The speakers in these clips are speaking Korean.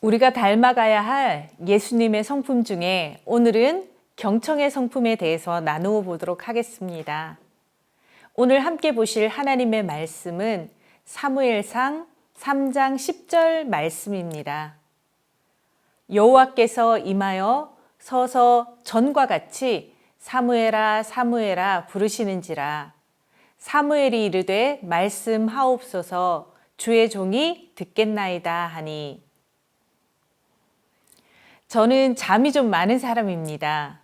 우리가 닮아가야 할 예수님의 성품 중에 오늘은 경청의 성품에 대해서 나누어 보도록 하겠습니다. 오늘 함께 보실 하나님의 말씀은 사무엘상 3장 10절 말씀입니다. 여호와께서 임하여 서서 전과 같이 사무엘아 사무엘아 부르시는지라. 사무엘이 이르되 말씀하옵소서 주의 종이 듣겠나이다 하니. 저는 잠이 좀 많은 사람입니다.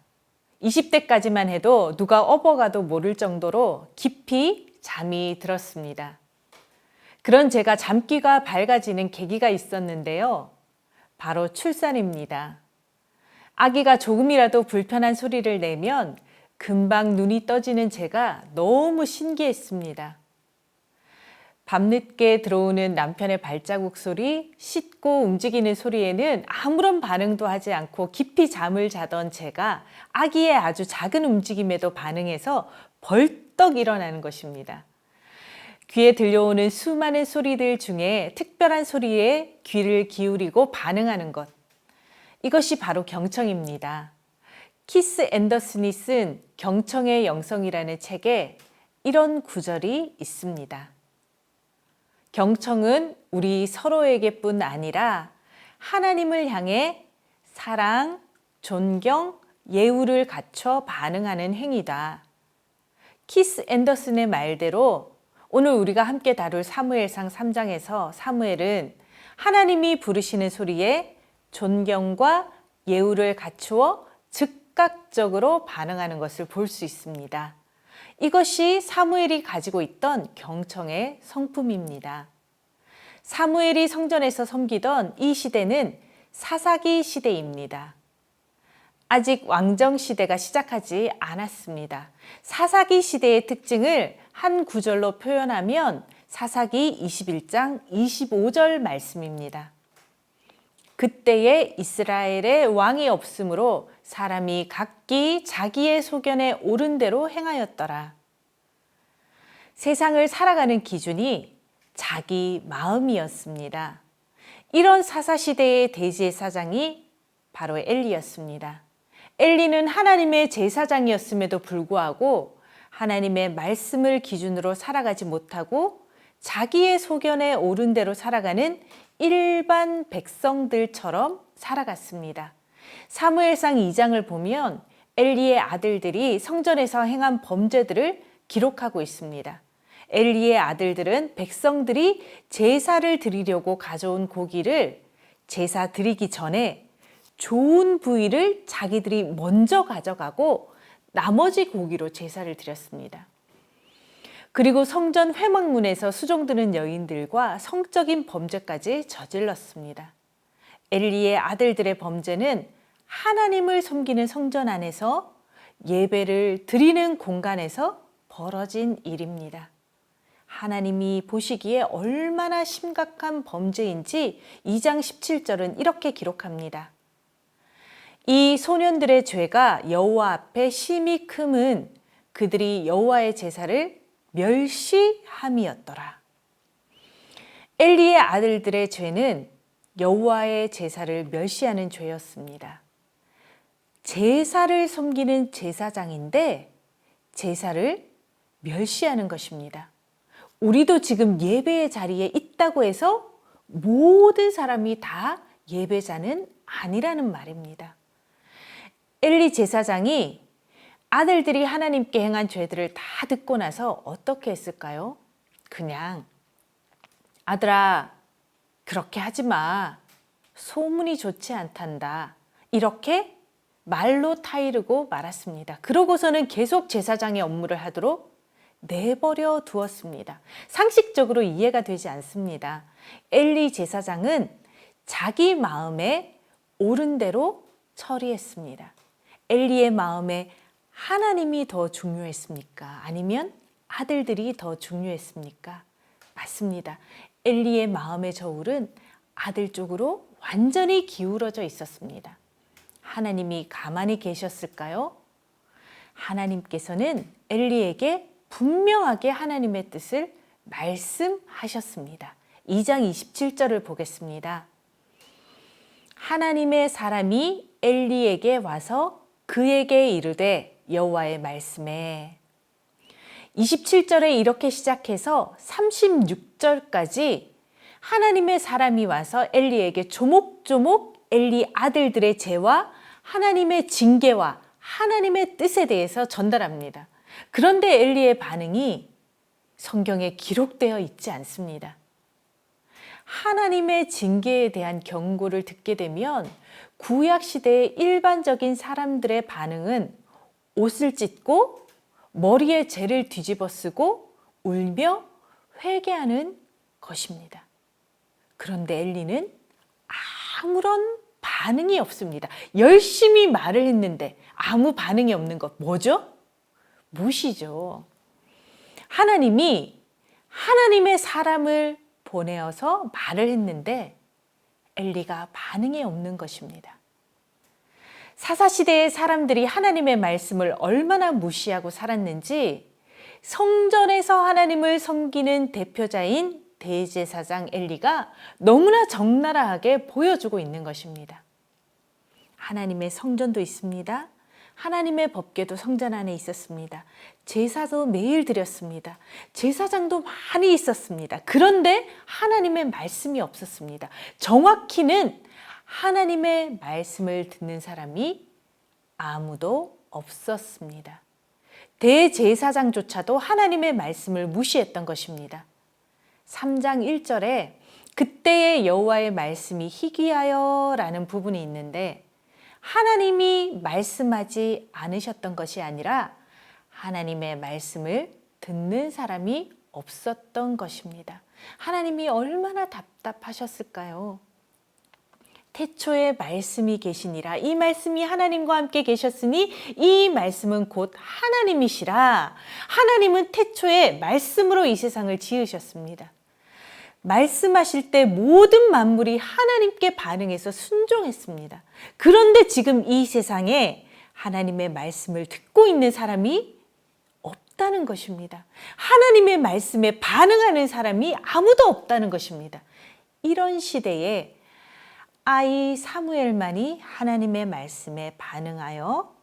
20대까지만 해도 누가 업어가도 모를 정도로 깊이 잠이 들었습니다. 그런 제가 잠귀가 밝아지는 계기가 있었는데요. 바로 출산입니다. 아기가 조금이라도 불편한 소리를 내면 금방 눈이 떠지는 제가 너무 신기했습니다. 밤늦게 들어오는 남편의 발자국 소리, 씻고 움직이는 소리에는 아무런 반응도 하지 않고 깊이 잠을 자던 제가 아기의 아주 작은 움직임에도 반응해서 벌떡 일어나는 것입니다. 귀에 들려오는 수많은 소리들 중에 특별한 소리에 귀를 기울이고 반응하는 것. 이것이 바로 경청입니다. 키스 앤더슨이 쓴 경청의 영성이라는 책에 이런 구절이 있습니다. 경청은 우리 서로에게뿐 아니라 하나님을 향해 사랑, 존경, 예우를 갖춰 반응하는 행위다. 키스 앤더슨의 말대로 오늘 우리가 함께 다룰 사무엘상 3장에서 사무엘은 하나님이 부르시는 소리에 존경과 예우를 갖추어 즉각적으로 반응하는 것을 볼 수 있습니다. 이것이 사무엘이 가지고 있던 경청의 성품입니다. 사무엘이 성전에서 섬기던 이 시대는 사사기 시대입니다. 아직 왕정 시대가 시작하지 않았습니다. 사사기 시대의 특징을 한 구절로 표현하면 사사기 21장 25절 말씀입니다. 그때에 이스라엘에 왕이 없으므로 사람이 각기 자기의 소견에 옳은 대로 행하였더라. 세상을 살아가는 기준이 자기 마음이었습니다. 이런 사사시대의 대제사장이 바로 엘리였습니다. 엘리는 하나님의 제사장이었음에도 불구하고 하나님의 말씀을 기준으로 살아가지 못하고 자기의 소견에 옳은 대로 살아가는 일반 백성들처럼 살아갔습니다. 사무엘상 2장을 보면 엘리의 아들들이 성전에서 행한 범죄들을 기록하고 있습니다. 엘리의 아들들은 백성들이 제사를 드리려고 가져온 고기를 제사 드리기 전에 좋은 부위를 자기들이 먼저 가져가고 나머지 고기로 제사를 드렸습니다. 그리고 성전 회막문에서 수종드는 여인들과 성적인 범죄까지 저질렀습니다. 엘리의 아들들의 범죄는 하나님을 섬기는 성전 안에서 예배를 드리는 공간에서 벌어진 일입니다. 하나님이 보시기에 얼마나 심각한 범죄인지 2장 17절은 이렇게 기록합니다. 이 소년들의 죄가 여호와 앞에 심히 크면 그들이 여호와의 제사를 멸시함이었더라. 엘리의 아들들의 죄는 여호와의 제사를 멸시하는 죄였습니다. 제사를 섬기는 제사장인데 제사를 멸시하는 것입니다. 우리도 지금 예배의 자리에 있다고 해서 모든 사람이 다 예배자는 아니라는 말입니다. 엘리 제사장이 아들들이 하나님께 행한 죄들을 다 듣고 나서 어떻게 했을까요? 그냥 아들아 그렇게 하지 마. 소문이 좋지 않단다. 이렇게 말로 타이르고 말았습니다. 그러고서는 계속 제사장의 업무를 하도록 내버려 두었습니다. 상식적으로 이해가 되지 않습니다. 엘리 제사장은 자기 마음에 옳은 대로 처리했습니다. 엘리의 마음에 하나님이 더 중요했습니까? 아니면 아들들이 더 중요했습니까? 맞습니다. 엘리의 마음의 저울은 아들 쪽으로 완전히 기울어져 있었습니다. 하나님이 가만히 계셨을까요? 하나님께서는 엘리에게 분명하게 하나님의 뜻을 말씀하셨습니다. 2장 27절을 보겠습니다. 하나님의 사람이 엘리에게 와서 그에게 이르되 여호와의 말씀에 27절에 이렇게 시작해서 36절까지 하나님의 사람이 와서 엘리에게 조목조목 엘리 아들들의 죄와 하나님의 징계와 하나님의 뜻에 대해서 전달합니다. 그런데 엘리의 반응이 성경에 기록되어 있지 않습니다. 하나님의 징계에 대한 경고를 듣게 되면 구약 시대의 일반적인 사람들의 반응은 옷을 찢고 머리에 재를 뒤집어 쓰고 울며 회개하는 것입니다. 그런데 엘리는 아무런 반응이 없습니다. 열심히 말을 했는데 아무 반응이 없는 것 뭐죠? 무시죠. 하나님이 하나님의 사람을 보내어서 말을 했는데 엘리가 반응이 없는 것입니다. 사사시대의 사람들이 하나님의 말씀을 얼마나 무시하고 살았는지 성전에서 하나님을 섬기는 대표자인 대제사장 엘리가 너무나 적나라하게 보여주고 있는 것입니다. 하나님의 성전도 있습니다. 하나님의 법궤도 성전 안에 있었습니다. 제사도 매일 드렸습니다. 제사장도 많이 있었습니다. 그런데 하나님의 말씀이 없었습니다. 정확히는 하나님의 말씀을 듣는 사람이 아무도 없었습니다. 대제사장조차도 하나님의 말씀을 무시했던 것입니다. 3장 1절에 그때의 여호와의 말씀이 희귀하여 라는 부분이 있는데 하나님이 말씀하지 않으셨던 것이 아니라 하나님의 말씀을 듣는 사람이 없었던 것입니다. 하나님이 얼마나 답답하셨을까요? 태초에 말씀이 계시니라. 이 말씀이 하나님과 함께 계셨으니 이 말씀은 곧 하나님이시라. 하나님은 태초에 말씀으로 이 세상을 지으셨습니다. 말씀하실 때 모든 만물이 하나님께 반응해서 순종했습니다. 그런데 지금 이 세상에 하나님의 말씀을 듣고 있는 사람이 없다는 것입니다. 하나님의 말씀에 반응하는 사람이 아무도 없다는 것입니다. 이런 시대에 아이 사무엘만이 하나님의 말씀에 반응하여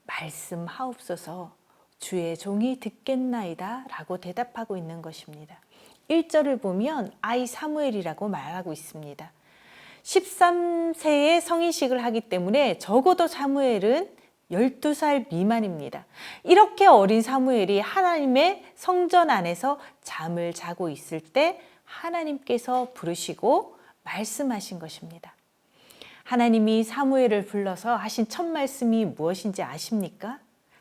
말씀하옵소서 주의 종이 듣겠나이다 라고 대답하고 있는 것입니다. 1절을 보면 아이 사무엘이라고 말하고 있습니다. 13세에 성인식을 하기 때문에 적어도 사무엘은 12살 미만입니다. 이렇게 어린 사무엘이 하나님의 성전 안에서 잠을 자고 있을 때 하나님께서 부르시고 말씀하신 것입니다. 하나님이 사무엘을 불러서 하신 첫 말씀이 무엇인지 아십니까?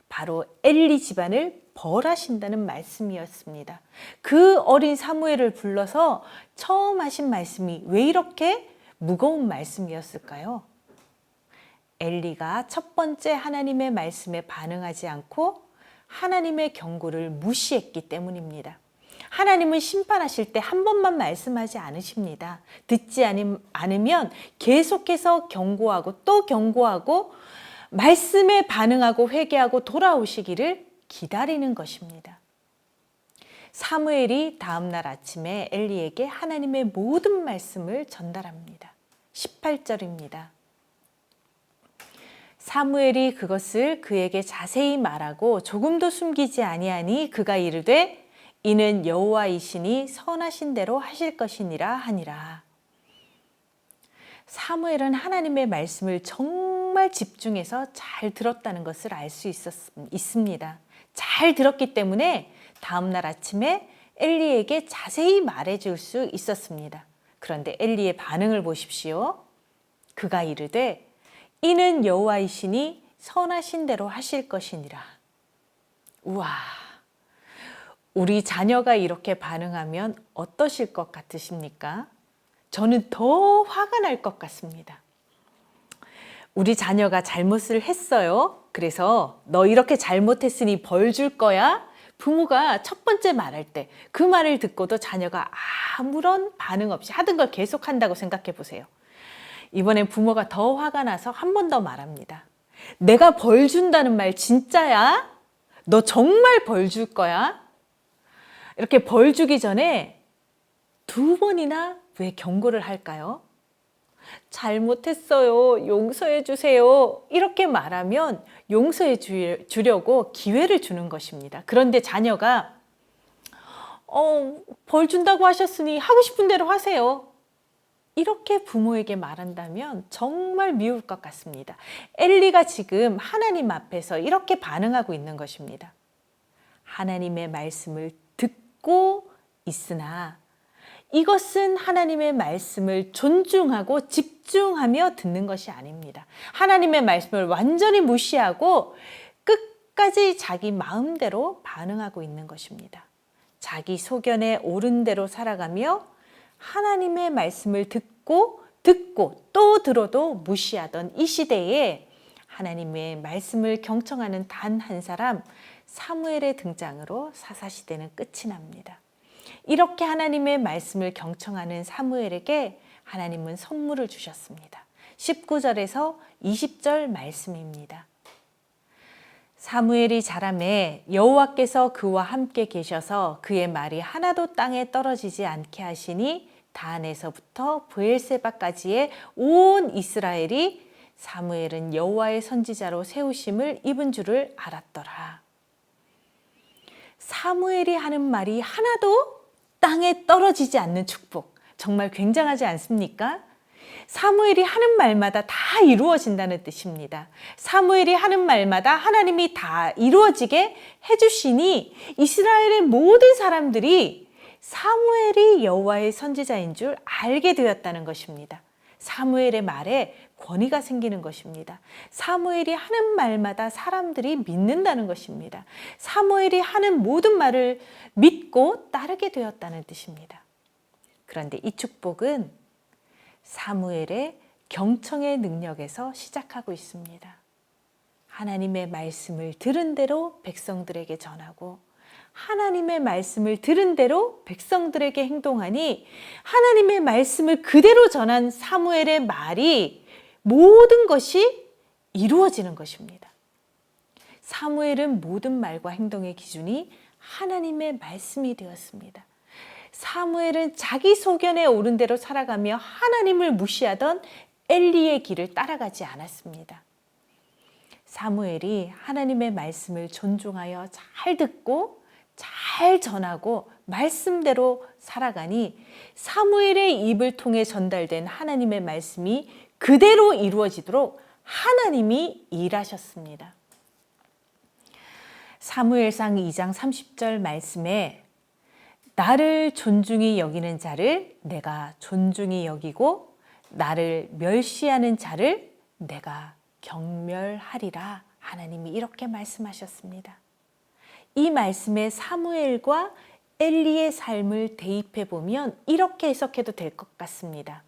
바로 엘리 집안을 벌하신다는 말씀이었습니다. 그 어린 사무엘을 불러서 처음 하신 말씀이 왜 이렇게 무거운 말씀이었을까요? 엘리가 첫 번째 하나님의 말씀에 반응하지 않고 하나님의 경고를 무시했기 때문입니다. 하나님은 심판하실 때 한 번만 말씀하지 않으십니다. 듣지 않으면 계속해서 경고하고 또 경고하고 말씀에 반응하고 회개하고 돌아오시기를 기다리는 것입니다. 사무엘이 다음날 아침에 엘리에게 하나님의 모든 말씀을 전달합니다. 18절입니다. 사무엘이 그것을 그에게 자세히 말하고 조금도 숨기지 아니하니 그가 이르되 이는 여호와이시니 선하신 대로 하실 것이니라 하니라. 사무엘은 하나님의 말씀을 정말 집중해서 잘 들었다는 것을 알 수 있습니다. 잘 들었기 때문에 다음날 아침에 엘리에게 자세히 말해줄 수 있었습니다. 그런데 엘리의 반응을 보십시오. 그가 이르되 이는 여호와이시니 선하신 대로 하실 것이니라. 우와, 우리 자녀가 이렇게 반응하면 어떠실 것 같으십니까? 저는 더 화가 날 것 같습니다. 우리 자녀가 잘못을 했어요. 그래서 너 이렇게 잘못했으니 벌 줄 거야. 부모가 첫 번째 말할 때 그 말을 듣고도 자녀가 아무런 반응 없이 하던 걸 계속한다고 생각해 보세요. 이번엔 부모가 더 화가 나서 한 번 더 말합니다. 내가 벌 준다는 말 진짜야? 너 정말 벌 줄 거야? 이렇게 벌 주기 전에 두 번이나 왜 경고를 할까요? 잘못했어요. 용서해 주세요. 이렇게 말하면 용서해 주려고 기회를 주는 것입니다. 그런데 자녀가 벌 준다고 하셨으니 하고 싶은 대로 하세요. 이렇게 부모에게 말한다면 정말 미울 것 같습니다. 엘리가 지금 하나님 앞에서 이렇게 반응하고 있는 것입니다. 하나님의 말씀을 듣고 있으나 이것은 하나님의 말씀을 존중하고 집중하며 듣는 것이 아닙니다. 하나님의 말씀을 완전히 무시하고 끝까지 자기 마음대로 반응하고 있는 것입니다. 자기 소견에 옳은 대로 살아가며 하나님의 말씀을 듣고 또 들어도 무시하던 이 시대에 하나님의 말씀을 경청하는 단 한 사람 사무엘의 등장으로 사사시대는 끝이 납니다. 이렇게 하나님의 말씀을 경청하는 사무엘에게 하나님은 선물을 주셨습니다. 19절에서 20절 말씀입니다. 사무엘이 자라매 여호와께서 그와 함께 계셔서 그의 말이 하나도 땅에 떨어지지 않게 하시니 단에서부터 브엘세바까지의 온 이스라엘이 사무엘은 여호와의 선지자로 세우심을 입은 줄을 알았더라. 사무엘이 하는 말이 하나도 땅에 떨어지지 않는 축복. 정말 굉장하지 않습니까? 사무엘이 하는 말마다 다 이루어진다는 뜻입니다. 사무엘이 하는 말마다 하나님이 다 이루어지게 해주시니 이스라엘의 모든 사람들이 사무엘이 여호와의 선지자인 줄 알게 되었다는 것입니다. 사무엘의 말에 권위가 생기는 것입니다. 사무엘이 하는 말마다 사람들이 믿는다는 것입니다. 사무엘이 하는 모든 말을 믿고 따르게 되었다는 뜻입니다. 그런데 이 축복은 사무엘의 경청의 능력에서 시작하고 있습니다. 하나님의 말씀을 들은 대로 백성들에게 전하고 하나님의 말씀을 들은 대로 백성들에게 행동하니 하나님의 말씀을 그대로 전한 사무엘의 말이 모든 것이 이루어지는 것입니다. 사무엘은 모든 말과 행동의 기준이 하나님의 말씀이 되었습니다. 사무엘은 자기 소견에 옳은 대로 살아가며 하나님을 무시하던 엘리의 길을 따라가지 않았습니다. 사무엘이 하나님의 말씀을 존중하여 잘 듣고 잘 전하고 말씀대로 살아가니 사무엘의 입을 통해 전달된 하나님의 말씀이 그대로 이루어지도록 하나님이 일하셨습니다. 사무엘상 2장 30절 말씀에 나를 존중히 여기는 자를 내가 존중히 여기고 나를 멸시하는 자를 내가 경멸하리라. 하나님이 이렇게 말씀하셨습니다. 이 말씀에 사무엘과 엘리의 삶을 대입해 보면 이렇게 해석해도 될 것 같습니다.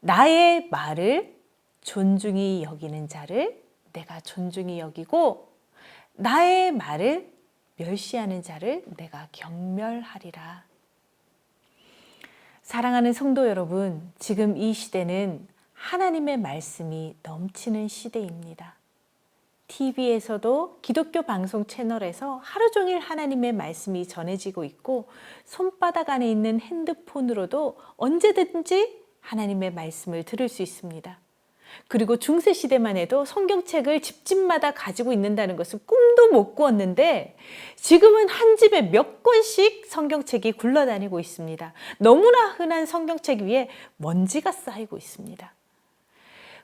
나의 말을 존중히 여기는 자를 내가 존중히 여기고 나의 말을 멸시하는 자를 내가 경멸하리라. 사랑하는 성도 여러분, 지금 이 시대는 하나님의 말씀이 넘치는 시대입니다. TV에서도 기독교 방송 채널에서 하루 종일 하나님의 말씀이 전해지고 있고 손바닥 안에 있는 핸드폰으로도 언제든지 하나님의 말씀을 들을 수 있습니다. 그리고 중세 시대만 해도 성경책을 집집마다 가지고 있는다는 것은 꿈도 못 꾸었는데 지금은 한 집에 몇 권씩 성경책이 굴러다니고 있습니다. 너무나 흔한 성경책 위에 먼지가 쌓이고 있습니다.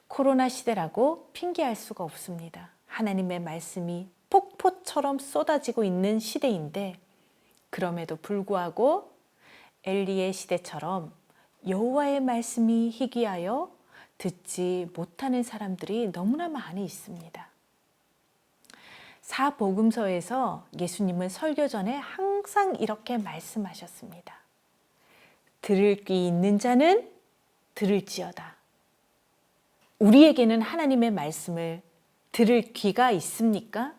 코로나 시대라고 핑계할 수가 없습니다. 하나님의 말씀이 폭포처럼 쏟아지고 있는 시대인데 그럼에도 불구하고 엘리의 시대처럼 여호와의 말씀이 희귀하여 듣지 못하는 사람들이 너무나 많이 있습니다. 사복음서에서 예수님은 설교 전에 항상 이렇게 말씀하셨습니다. 들을 귀 있는 자는 들을지어다. 우리에게는 하나님의 말씀을 들을 귀가 있습니까?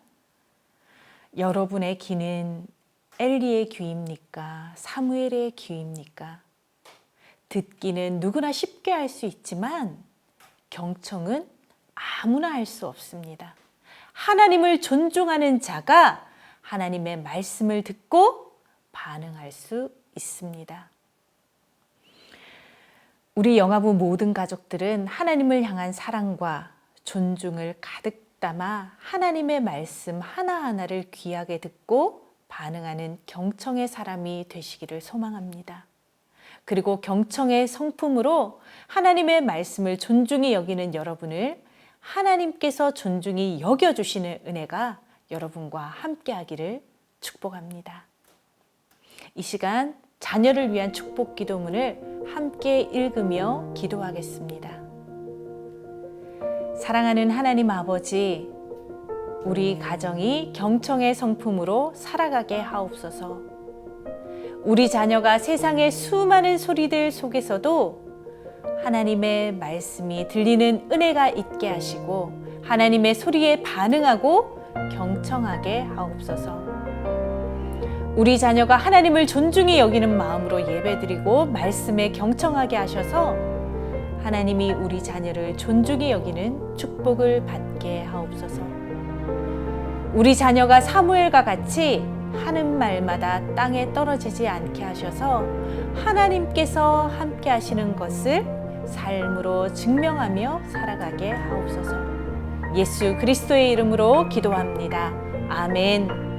여러분의 귀는 엘리의 귀입니까? 사무엘의 귀입니까? 듣기는 누구나 쉽게 할 수 있지만 경청은 아무나 할 수 없습니다. 하나님을 존중하는 자가 하나님의 말씀을 듣고 반응할 수 있습니다. 우리 영화부 모든 가족들은 하나님을 향한 사랑과 존중을 가득 담아 하나님의 말씀 하나하나를 귀하게 듣고 반응하는 경청의 사람이 되시기를 소망합니다. 그리고 경청의 성품으로 하나님의 말씀을 존중히 여기는 여러분을 하나님께서 존중히 여겨주시는 은혜가 여러분과 함께하기를 축복합니다. 이 시간 자녀를 위한 축복 기도문을 함께 읽으며 기도하겠습니다. 사랑하는 하나님 아버지, 우리 가정이 경청의 성품으로 살아가게 하옵소서. 우리 자녀가 세상의 수많은 소리들 속에서도 하나님의 말씀이 들리는 은혜가 있게 하시고 하나님의 소리에 반응하고 경청하게 하옵소서. 우리 자녀가 하나님을 존중히 여기는 마음으로 예배드리고 말씀에 경청하게 하셔서 하나님이 우리 자녀를 존중히 여기는 축복을 받게 하옵소서. 우리 자녀가 사무엘과 같이 하는 말마다 땅에 떨어지지 않게 하셔서 하나님께서 함께 하시는 것을 삶으로 증명하며 살아가게 하옵소서. 예수 그리스도의 이름으로 기도합니다. 아멘.